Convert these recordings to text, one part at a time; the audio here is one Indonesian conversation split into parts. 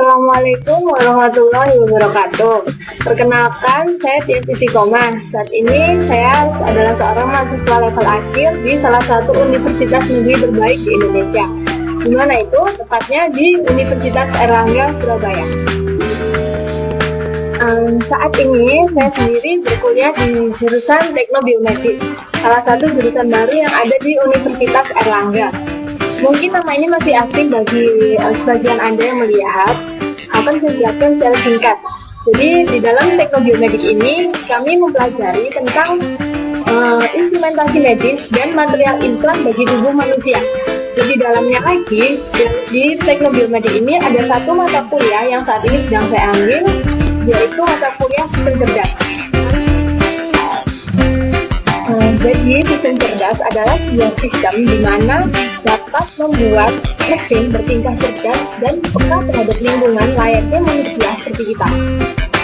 Assalamualaikum warahmatullahi wabarakatuh. Perkenalkan, saya Tiasi Koma. Saat ini saya adalah seorang mahasiswa level akhir di salah satu universitas negeri terbaik di Indonesia. Di mana itu? Tepatnya di Universitas Airlangga, Surabaya. Saat ini saya sendiri berkuliah di jurusan Teknobiomedis, salah satu jurusan baru yang ada di Universitas Airlangga. Mungkin nama ini masih asing bagi sebagian Anda yang melihat. Akan saya jelaskan secara singkat. Jadi di dalam teknobiomedik ini kami mempelajari tentang instrumentasi medis dan material implan bagi tubuh manusia. Jadi dalamnya lagi di teknobiomedik ini ada satu mata kuliah yang saat ini sedang saya ambil, yaitu mata kuliah sistem cerdas. Jadi sistem cerdas adalah sebuah sistem di mana dapat membuat mesin bertingkah cerdas dan peka terhadap lingkungan layaknya manusia seperti kita.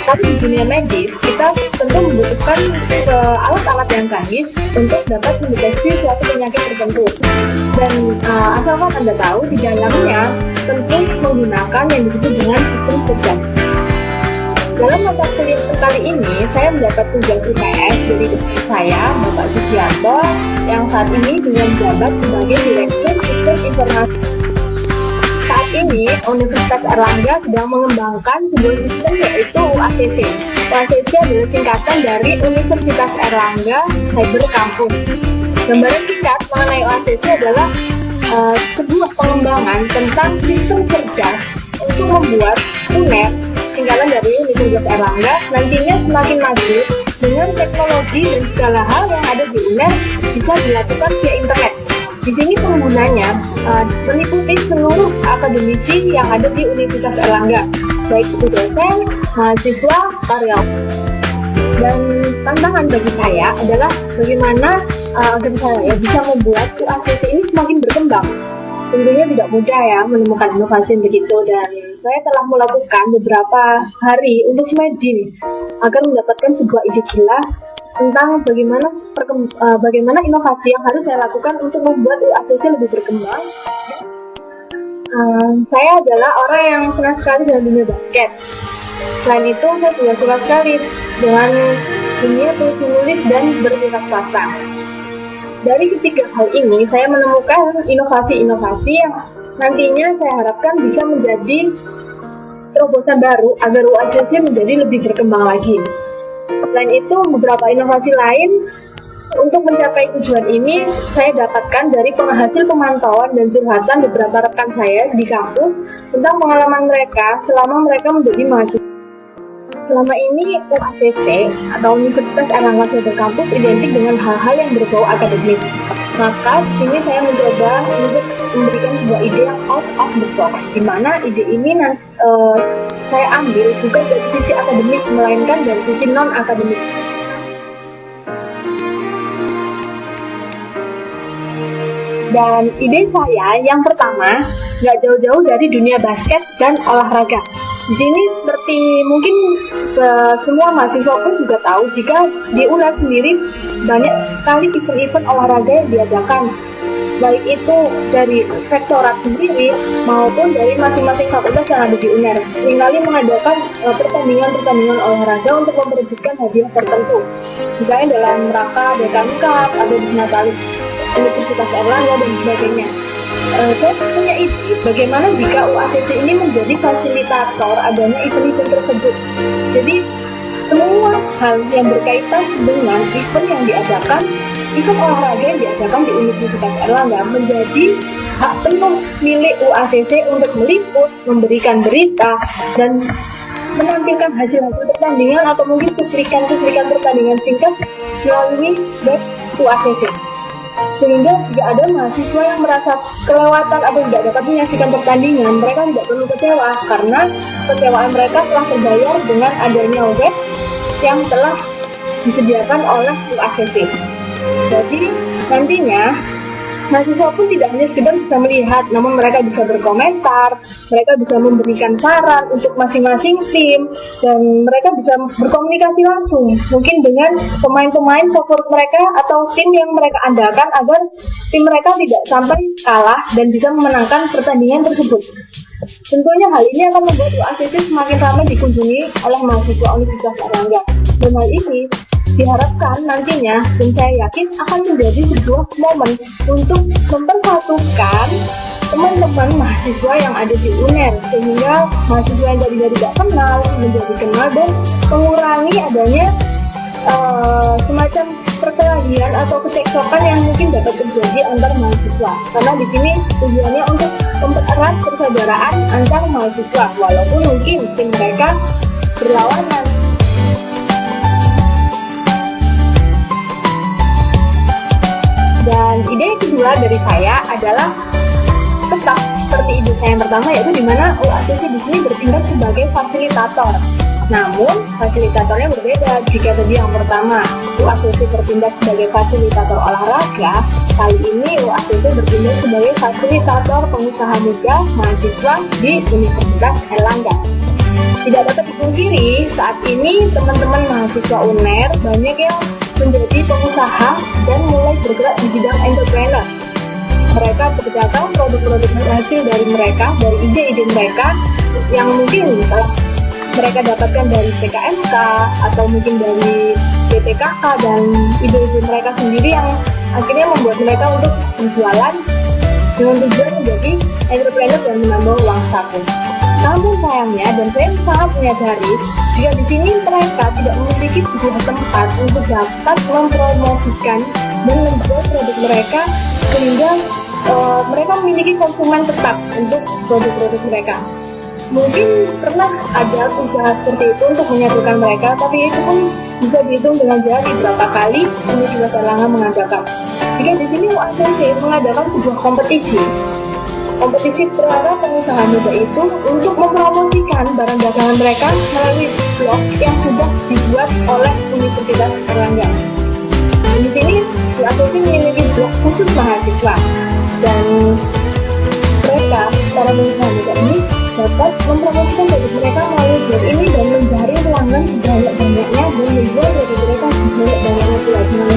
Tapi di dunia medis, kita tentu membutuhkan alat-alat yang canggih untuk dapat mendeteksi suatu penyakit tertentu. Dan asalkan Anda tahu, di dalamnya tentu menggunakan yang disebut dengan sistem cerdas. Dalam mata kuliah kali ini, saya mendapat tugas UTS dari dosen saya, Bapak Sugiarto, yang saat ini dengan menjabat sebagai Direktur Sistem Informasi. Saat ini, Universitas Airlangga sedang mengembangkan sebuah sistem yaitu UACC. UACC adalah singkatan dari Universitas Airlangga Cyber Campus. Gambaran singkat mengenai UACC adalah sebuah pengembangan tentang sistem cerdas untuk membuat UNER, tinggalan dari Universitas Airlangga, nantinya semakin maju dengan teknologi dan segala hal yang ada di UNER bisa dilakukan via internet. Di sini penggunanya meliputi seluruh akademisi yang ada di Universitas Airlangga, baik itu dosen, mahasiswa, karyawan. Dan tantangan bagi saya adalah bagaimana agar saya bisa membuat UACC ini semakin berkembang. Tentunya tidak mudah ya menemukan inovasi begitu, dan saya telah melakukan beberapa hari untuk semedi agar mendapatkan sebuah ide gila tentang bagaimana inovasi yang harus saya lakukan untuk membuat UACC lebih berkembang. Saya adalah orang yang senang sekali dengan dunia basket. Selain itu, saya juga suka sekali dengan dunia tulis menulis dan berwirausaha swasta. Dari ketiga hal ini, saya menemukan inovasi-inovasi yang nantinya saya harapkan bisa menjadi terobosan baru agar UACC menjadi lebih berkembang lagi. Selain itu, beberapa inovasi lain untuk mencapai tujuan ini saya dapatkan dari penghasil pemantauan dan curhatan beberapa rekan saya di kampus tentang pengalaman mereka selama mereka menjadi mahasiswa. Selama ini UACC atau Universitas Airlangga Cyber Campus identik dengan hal-hal yang berbau akademik. Maka ini saya mencoba untuk memberikan sebuah ide yang out of the box, di mana ide ini saya ambil bukan dari sisi akademik, melainkan dari sisi non-akademik. Dan ide saya yang pertama nggak jauh-jauh dari dunia basket dan olahraga. Di sini seperti mungkin semua mahasiswa pun juga tahu, jika di UNER sendiri banyak sekali event-event olahraga yang diadakan, baik itu dari rektorat sendiri maupun dari masing-masing fakultas yang ada di UNER. Seringkali mengadakan pertandingan-pertandingan olahraga untuk memperebutkan hadiah tertentu, misalnya dalam rangka Dekan Cup atau Disnatalis Universitas Airlangga dan sebagainya. Saya punya ide bagaimana jika UACC ini menjadi fasilitator adanya event-event tersebut. Jadi semua hal yang berkaitan dengan event yang diadakan, event olahraga yang diadakan di Universitas Airlangga menjadi hak penuh milik UACC untuk meliput, memberikan berita, dan menampilkan hasil-hasil pertandingan atau mungkin cuplikan-cuplikan pertandingan singkat melalui web UACC. Sehingga jika ada mahasiswa yang merasa kelewatan atau tidak dapat menyaksikan pertandingan, mereka tidak perlu kecewa karena kekecewaan mereka telah terbayar dengan adanya web yang telah disediakan oleh UACC. Jadi nantinya mahasiswa pun tidak hanya sekedar bisa melihat, namun mereka bisa berkomentar, mereka bisa memberikan saran untuk masing-masing tim, dan mereka bisa berkomunikasi langsung, mungkin dengan pemain-pemain favorit mereka atau tim yang mereka andalkan agar tim mereka tidak sampai kalah dan bisa memenangkan pertandingan tersebut. Tentunya hal ini akan membuat UACC semakin ramai dikunjungi oleh mahasiswa Universitas Airlangga. Dan hal ini diharapkan nantinya, dan saya yakin akan menjadi sebuah momen untuk mempersatukan teman-teman mahasiswa yang ada di UNER, sehingga mahasiswa yang tadinya tidak kenal menjadi kenal dan mengurangi adanya semacam perkelahian atau kecekcokan yang mungkin dapat terjadi antar mahasiswa. Karena di sini tujuannya untuk mempererat persaudaraan antar mahasiswa, walaupun mungkin tim mereka berlawanan. Dan ide kedua dari saya adalah tetap seperti ide saya yang pertama, yaitu di mana UACC di sini bertindak sebagai fasilitator. Namun fasilitatornya berbeda. Jika tadi yang pertama UACC bertindak sebagai fasilitator olahraga, kali ini UACC bertindak sebagai fasilitator pengusaha muda mahasiswa di Universitas Airlangga. Tidak dapat dipungkiri, saat ini teman-teman mahasiswa UNER banyak yang menjadi pengusaha dan mulai bergerak di bidang entrepreneur. Mereka berdagang produk-produk hasil dari mereka, dari ide-ide mereka yang mungkin mereka dapatkan dari PKMK atau mungkin dari BPKK, dan ide-ide mereka sendiri yang akhirnya membuat mereka untuk berjualan dengan tujuan menjadi entrepreneur dan menambah uang saku. Namun sayangnya, dan saya sangat menyadari, jika di sini mereka tidak memiliki sebuah tempat untuk dapat mempromosikan dan menjual produk mereka, sehingga mereka memiliki konsumen tetap untuk produk-produk mereka. Mungkin pernah ada usaha seperti itu untuk menyatukan mereka, tapi itu pun bisa dihitung dengan jari berapa kali Universitas Airlangga mengadakan. Jika di sini UACC mengadakan sebuah kompetisi para pengusaha muda itu untuk mempromosikan barang dagangan mereka melalui blog yang sudah dibuat oleh Universitas Airlangga. Di sini UACC memiliki blog khusus mahasiswa, dan mereka, para pengusaha muda ini, dapat mempromosikan produk mereka melalui blog ini dan mencari pelanggan sebanyak-banyaknya dan menjual produk mereka sebanyak-banyaknya pula dengan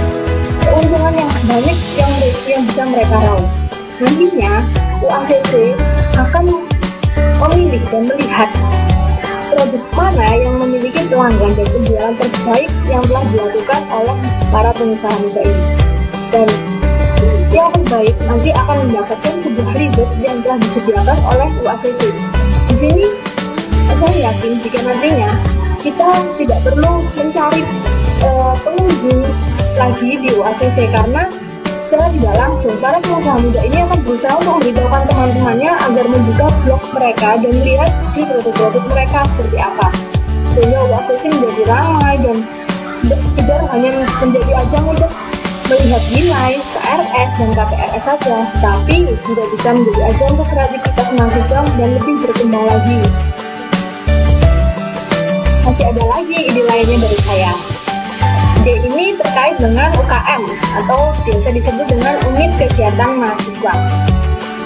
keuntungan yang banyak yang bisa mereka raup. Nantinya UACC akan memilih dan melihat produk mana yang memiliki pelanggan dan penjualan terbaik yang telah dilakukan oleh para pengusaha muda ini. Dan yang terbaik nanti akan mendapatkan sebuah reward yang telah disediakan oleh UACC. Di sini saya yakin jika nantinya kita tidak perlu mencari pengunjung lagi di UACC, karena secara tidak langsung para pengusaha muda ini akan berusaha untuk memberitahukan teman-temannya agar membuka blog mereka dan melihat si produk-produk mereka seperti apa, sehingga UACC menjadi ramai dan tidak sekedar hanya menjadi ajang untuk melihat nilai KRS dan KPRS saja, tetapi juga bisa menjadi ajang untuk kreativitas mahasiswa dan lebih berkembang lagi. Masih ada lagi ide lainnya dari saya. Ide ini terkait dengan UKM atau biasa disebut dengan unit kegiatan mahasiswa.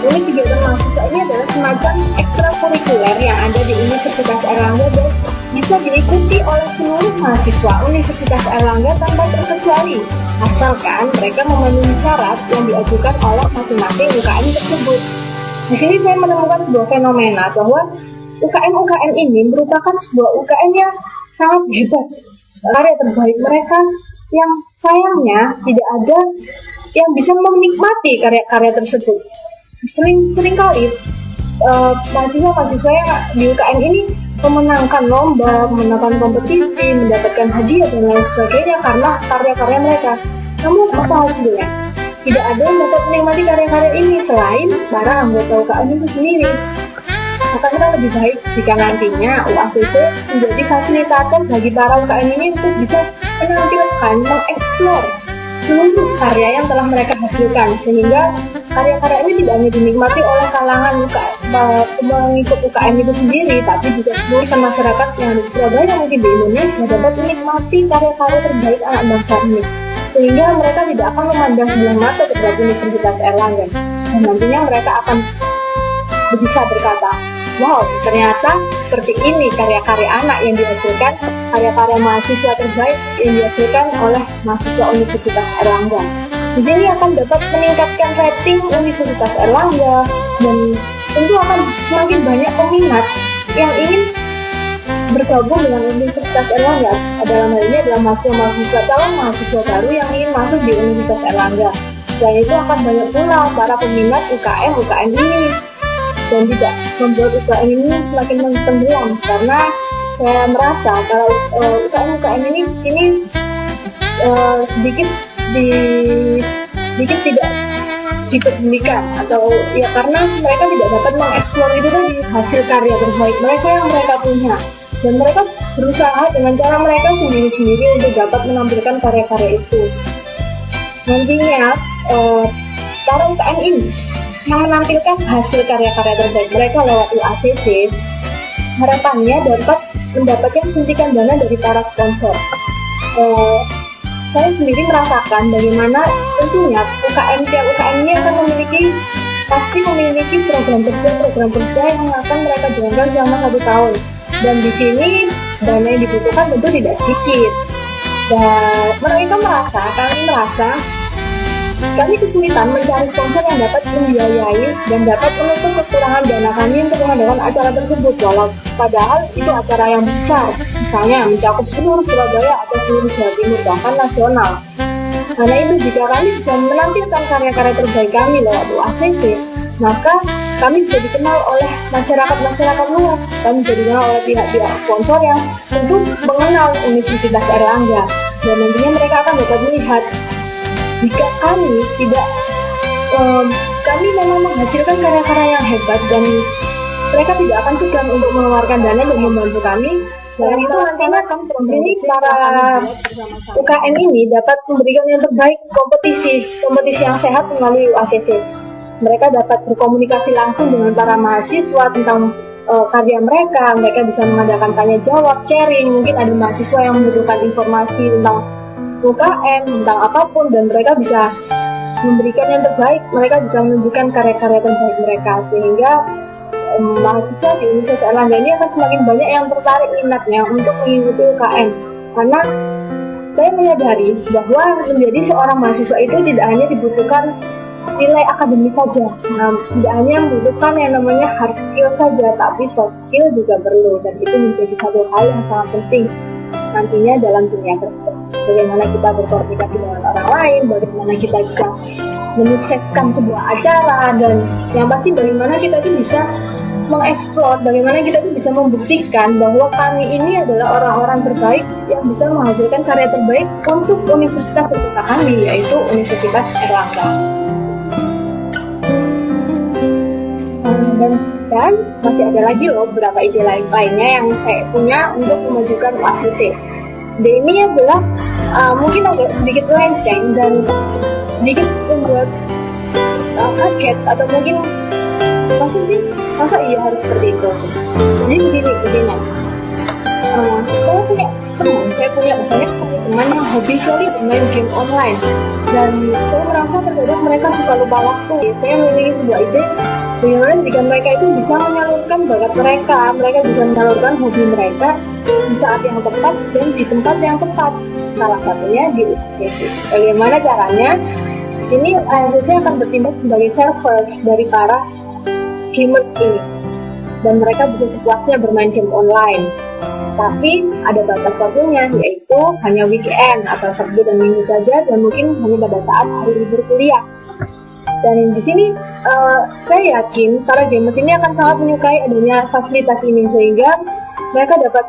Unit kegiatan mahasiswa ini adalah semacam ekstrakurikuler yang ada di Universitas Airlangga dan bisa diikuti oleh seluruh mahasiswa Universitas Airlangga tanpa terkecuali, asalkan mereka memenuhi syarat yang diajukan oleh masing-masing UKM tersebut. Di sini saya menemukan sebuah fenomena bahwa UKM-UKM ini merupakan sebuah UKM yang sangat hebat. Karya terbaik mereka yang sayangnya tidak ada yang bisa menikmati karya-karya tersebut. Seringkali mahasiswa-mahasiswa yang di UKM ini memenangkan lomba, memenangkan kompetisi, mendapatkan hadiah dan lain sebagainya karena karya-karya mereka. Namun apa hasilnya? Tidak ada yang dapat menikmati karya-karya ini selain para anggota UKM itu sendiri. Akan lebih baik jika nantinya UACC menjadi fasilitator bagi para UKM ini untuk bisa menampilkan, mengeksplor seluruh karya yang telah mereka hasilkan, sehingga karya-karya ini tidak hanya dinikmati oleh kalangan pengikut UKM itu sendiri, tapi juga seluruh masyarakat yang ada di Surabaya mungkin di Indonesia dapat menikmati karya-karya terbaik anak bangsa ini, sehingga mereka tidak akan memandang sebelah mata terhadap Universitas Airlangga, dan nantinya mereka akan bisa berkata, wow, ternyata seperti ini karya-karya anak yang dihasilkan, karya-karya mahasiswa terbaik yang dihasilkan oleh mahasiswa Universitas Airlangga. Di sini akan dapat meningkatkan rating Universitas Airlangga dan tentu akan semakin banyak peminat yang ingin bergabung dengan Universitas Airlangga. Dalam hal ini adalah mahasiswa calon mahasiswa baru yang ingin masuk di Universitas Airlangga. Dan itu akan banyak pula para peminat UKM ini, dan tidak membuat UKM ini semakin tenggelam, karena saya merasa kalau UKM ini sedikit tidak dipedulikan, atau ya karena mereka tidak dapat mengeksplor itu tadi hasil karya terbaik mereka yang mereka punya, dan mereka berusaha dengan cara mereka sendiri-sendiri untuk dapat menampilkan karya-karya itu. Nantinya para UKM ini yang menampilkan hasil karya-karya terbaik mereka lewat UACC, harapannya dapat mendapatkan suntikan dana dari para sponsor. Saya sendiri merasakan bagaimana tentunya tiap UKM ini akan pasti memiliki program kerja yang akan mereka jalankan selama 1 tahun. Dan di sini dana yang dibutuhkan tentu tidak sedikit. Dan kami kesulitan mencari sponsor yang dapat membiayai dan dapat menutup kekurangan dana kami untuk mengadakan acara tersebut, padahal itu acara yang besar, misalnya mencakup seluruh Surabaya atau seluruh Jawa Timur, bahkan nasional. Karena itu jika kami bisa menampilkan karya-karya terbaik kami lewat UACC, maka kami bisa dikenal oleh masyarakat luas, kami bisa dikenal oleh pihak-pihak sponsor yang tentu mengenal Universitas Airlangga, dan nantinya mereka akan dapat melihat jika kami memang menghasilkan karya-karya yang hebat, dan mereka tidak akan segan untuk mengeluarkan dana dan membantu kami. Dan itu nantinya para UKM ini dapat memberikan yang terbaik, kompetisi yang sehat melalui UACC. Mereka dapat berkomunikasi langsung dengan para mahasiswa tentang karya mereka bisa mengadakan tanya jawab, sharing. Mungkin ada mahasiswa yang membutuhkan informasi tentang UKM, tentang apapun, dan mereka bisa memberikan yang terbaik, mereka bisa menunjukkan karya-karya terbaik mereka, sehingga mahasiswa di Universitas Airlangga ini akan semakin banyak yang tertarik minatnya untuk mengikuti UKM. Karena saya menyadari bahwa menjadi seorang mahasiswa itu tidak hanya dibutuhkan nilai akademis saja, tidak hanya membutuhkan yang namanya hard skill saja, tapi soft skill juga perlu, dan itu menjadi satu hal yang sangat penting nantinya dalam dunia kerja. Bagaimana kita berkomunikasi dengan orang lain, bagaimana kita bisa menyukseskan sebuah acara, dan yang pasti bagaimana kita itu bisa mengeksplor, bagaimana kita itu bisa membuktikan bahwa kami ini adalah orang-orang terbaik yang bisa menghasilkan karya terbaik untuk universitas tercinta kami, yaitu Universitas Airlangga. Dan masih ada lagi beberapa ide lainnya yang saya punya untuk memajukan UACC. Ini adalah mungkin agak sedikit melenceng dan sedikit membuat kaget, atau mungkin masa iya harus seperti itu. Jadi begini, saya punya banyak teman yang hobi sekali bermain game online, dan saya merasa terkadang mereka suka lupa waktu. Saya memiliki sebuah ide bagaimana jika mereka itu bisa menyalurkan bakat mereka bisa menyalurkan hobi mereka di saat yang tepat dan di tempat yang tepat, salah satunya di UACC. Bagaimana caranya? Ini UACC akan bertindak sebagai server dari para gamers ini, dan mereka bisa sepuasnya bermain game online. Tapi ada batas waktunya, yaitu hanya weekend atau Sabtu dan Minggu saja, dan mungkin hanya pada saat hari libur kuliah. Dan di sini saya yakin para gamers ini akan sangat menyukai adanya fasilitas ini, sehingga mereka dapat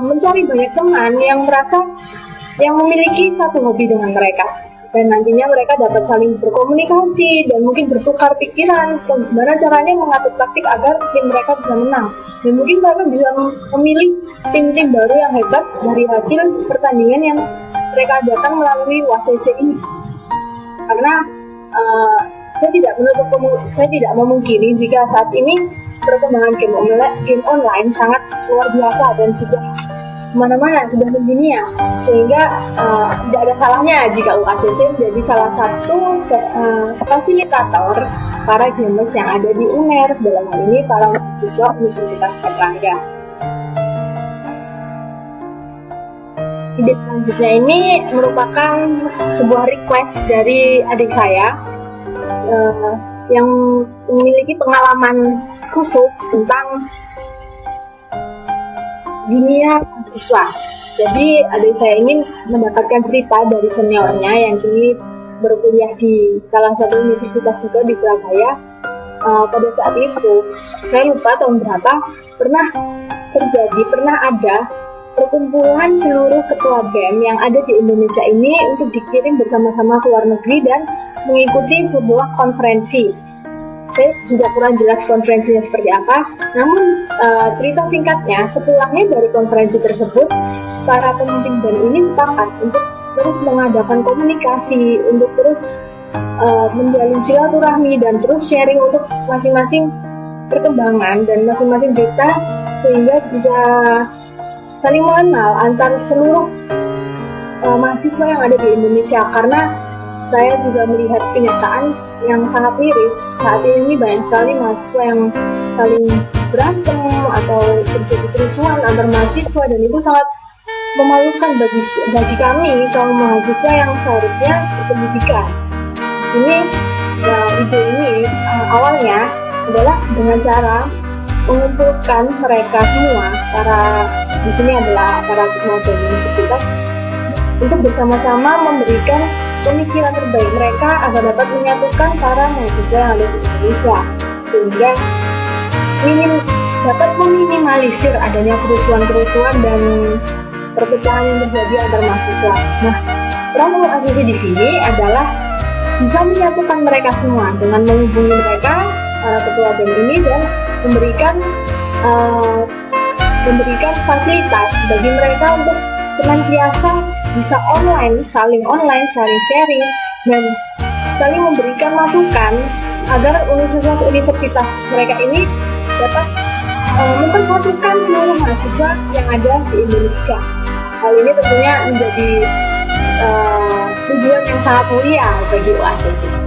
mencari banyak teman yang memiliki satu hobi dengan mereka. Dan nantinya mereka dapat saling berkomunikasi dan mungkin bertukar pikiran bagaimana caranya mengatur taktik agar tim mereka bisa menang. Dan mungkin mereka bisa memilih tim-tim baru yang hebat dari hasil pertandingan yang mereka adakan melalui UACC ini. Karena saya tidak memungkiri jika saat ini perkembangan game online sangat luar biasa dan sudah kemana-mana, sudah mendunia, sehingga tidak ada salahnya jika UACC menjadi salah satu fasilitator para gamers yang ada di UNER, dalam hal ini para mahasiswa Universitas Airlangga. Ide selanjutnya ini merupakan sebuah request dari adik saya. yang memiliki pengalaman khusus tentang dunia mahasiswa. Jadi adik saya ini mendapatkan cerita dari seniornya yang kini berkuliah di salah satu universitas juga di Surabaya. Pada saat itu, saya lupa tahun berapa, pernah ada perkumpulan seluruh ketua BEM yang ada di Indonesia ini untuk dikirim bersama-sama ke luar negeri dan mengikuti sebuah konferensi. Saya juga kurang jelas konferensinya seperti apa, namun cerita singkatnya, sepulangnya dari konferensi tersebut, para pemimpin BEM ini sepakat untuk terus mengadakan komunikasi, untuk terus menjalin silaturahmi dan terus sharing untuk masing-masing perkembangan dan masing-masing data, sehingga bisa saling mengenal antar seluruh mahasiswa yang ada di Indonesia. Karena saya juga melihat kenyataan yang sangat miris, saat ini banyak sekali mahasiswa yang saling berantem atau terjadi kerusuhan antar mahasiswa, dan itu sangat memalukan bagi kami kaum mahasiswa yang seharusnya berpendidikan. Ide ini awalnya adalah dengan cara mengumpulkan mereka semua, di sini adalah para ketua BEM universitas, untuk bersama-sama memberikan pemikiran terbaik mereka agar dapat menyatukan para mahasiswa yang ada di Indonesia, sehingga dapat meminimalisir adanya kerusuhan-kerusuhan dan perpecahan yang terjadi antar mahasiswa. Nah, program ACC di sini adalah bisa menyatukan mereka semua dengan menghubungi mereka, para ketua BEM ini, dan memberikan fasilitas bagi mereka untuk senantiasa bisa saling sharing, dan saling memberikan masukan agar universitas mereka ini dapat mempersatukan seluruh mahasiswa yang ada di Indonesia. Hal ini tentunya menjadi tujuan yang sangat mulia bagi UACC.